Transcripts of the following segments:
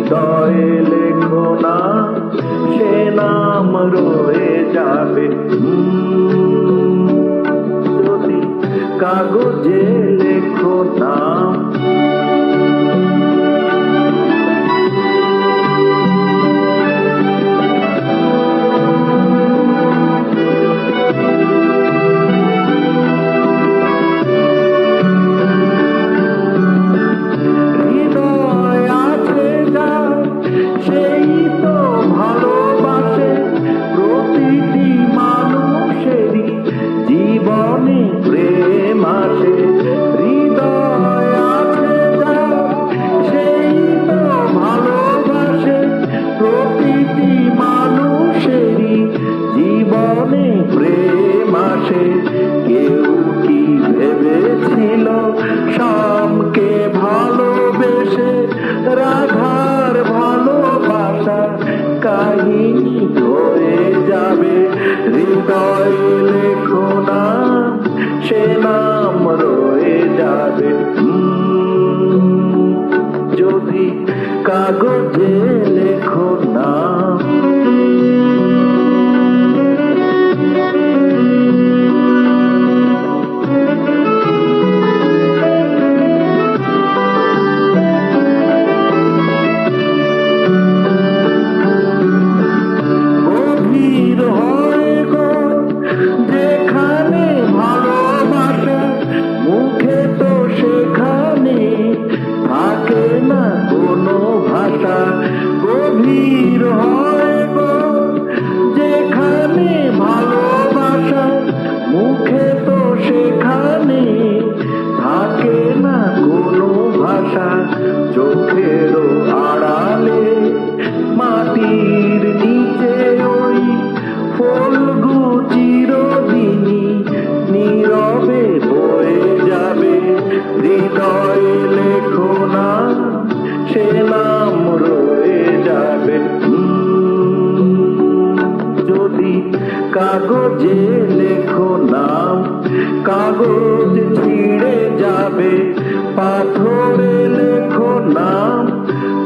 হৃদয়ে লেখো না, সে নাম রয়ে যাবে। যদি কাগজে লেখো না, সেই তো ভালোবাসে প্রতিটি মানুষেরই জীবনে প্রেম আসে। হৃদয় আছে যার, সেই তো ভালোবাসে প্রতিটি মানুষেরই জীবনে প্রেম আসে। কেউ কি ভেবেছিল শ্যামকে ভালোবেসে রাধার ভালোবাসা কাহিনী হয়ে যাবে। হৃদয়ে লেখো না, সে নাম রয়ে যাবে। যদি কাগজে লেখো না, যেখানে ভালোবাসা মুখে তো সেখানে থাকে না কোনো ভাষা। গভীর হয় গো যেখানে ভালোবাসা মুখে তো সেখানে থাকে না কোনো ভাষা। চোখেরও আড়ালে মাটির নিচে ওই ফলগু চিরদিনই নীরবে বয়ে যাবে। হৃদয়ে লেখো না, সে নাম রয়ে যাবে। যদি কাগজে লেখো নাম, কাগজ ছিঁড়ে যাবে। পাথরে লেখো নাম,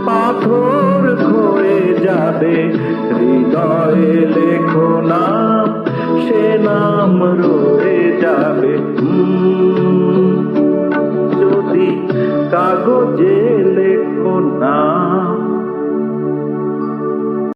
পাথর ক্ষয়ে যাবে। হৃদয়ে লেখো নাম, সে নাম রয়ে যাবে। যদি কাগজে